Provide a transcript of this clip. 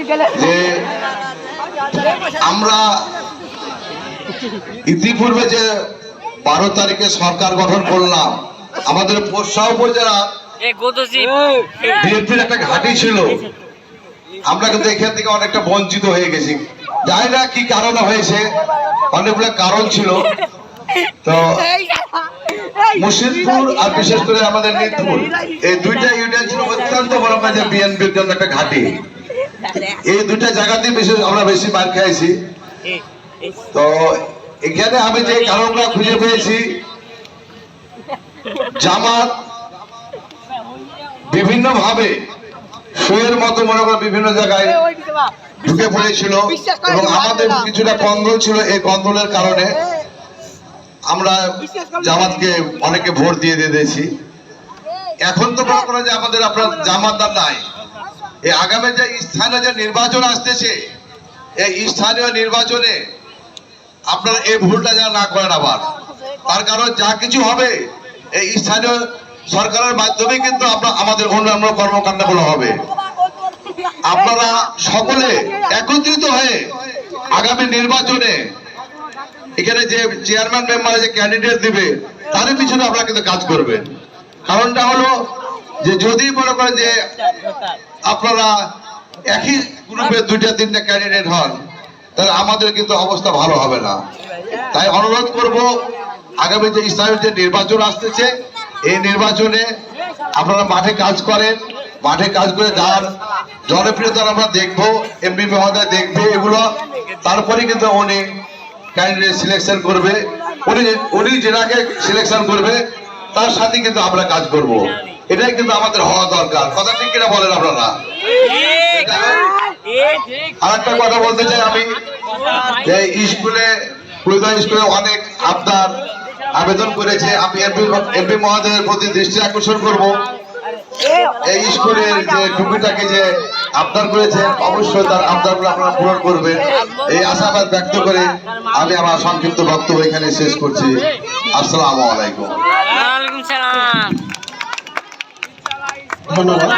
যে আমরা ইতিপূর্বে যে 12 তারিখে সরকার গঠন করলাম, আমাদের পোষা উপজেলা বিএনপির একটা ঘাঁটি ছিল। আমরা কিন্তু এখান থেকে অনেকটা বঞ্চিত হয়ে গেছি, জানি না কি কারণে হয়েছে, অনেকগুলো কারণ ছিল। তো মুর্শিদপুর আর বিশেষ করে আমাদের নিতপুর, এই দুইটা ইউনিয়ন ছিল অত্যন্ত বড় কাজে বিএনপির জন্য একটা ঘাঁটি। এই দুইটা জায়গাতে বিশেষ আমরা বেশি মার খাইছি। তো এখানে আমি যে কারণটা খুঁজে পেয়েছি, জামাত বিভিন্ন ভাবে সুয়ের মতো মনে করে বিভিন্ন জায়গায় ঢুকে পড়েছিল এবং আমাদের কিছুটা কন্দল ছিল। এই কন্দলের কারণে আমরা জামাতকে অনেকে ভোট দিয়ে দিয়েছি। এখন তো মনে করেন যে আমাদের আপনার জামাতদার নাই। এই আগামী যে স্থানীয় যে নির্বাচন আসতেছে, এই স্থানীয় নির্বাচনে আপনারা এই ভুলটা যেন না করেন আবার। তার কারণ যা কিছু হবে এই স্থানীয় সরকারের মাধ্যমে কিন্তু আমাদের অন্যান্য কর্মকাণ্ডগুলো হবে। আপনারা সকলে একত্রিত হয়ে আগামী নির্বাচনে এখানে যে চেয়ারম্যান মেম্বার যে ক্যান্ডিডেট দিবে তার পিছনে আপনারা কিন্তু কাজ করবেন। কারণটা হলো যে যদি মনে করেন যে আপনারা একই গ্রুপে 2-3টা ক্যান্ডিডেট হন, তাহলে আমাদের কিন্তু অবস্থা ভালো হবে না। তাই অনুরোধ করব, আগামী যে স্থানীয় যে নির্বাচন আসতেছে, এই নির্বাচনে আপনারা মাঠে কাজ করেন। মাঠে কাজ করে যার জনপ্রিয়তা আমরা দেখবো, এমপি মহোদয় দেখবে এগুলো, তারপরে কিন্তু উনি ক্যান্ডিডেট সিলেকশন করবে। উনি যেটাকে সিলেকশন করবে তার সাথে কিন্তু আমরা কাজ করব। এটাই কিন্তু আমাদের হওয়া দরকার। কথা ঠিক কিনা বলেন আপনারা? আরেকটা কথা বলতে চাই আমি, যে স্কুলে অনেক আবদার আবেদন করেছে। আমি এমপি মহোদয়ের প্রতি দৃষ্টি আকর্ষণ করব, এই স্কুলের যে টুপিটাকে যে আবদার করেছেন, অবশ্যই তার আবদারগুলো আপনারা পূরণ করবেন, এই আশাবাদ ব্যক্ত করে আমি আমার সংক্ষিপ্ত বক্তব্য এখানে শেষ করছি। আসসালামু আলাইকুম। ধন্যবাদ।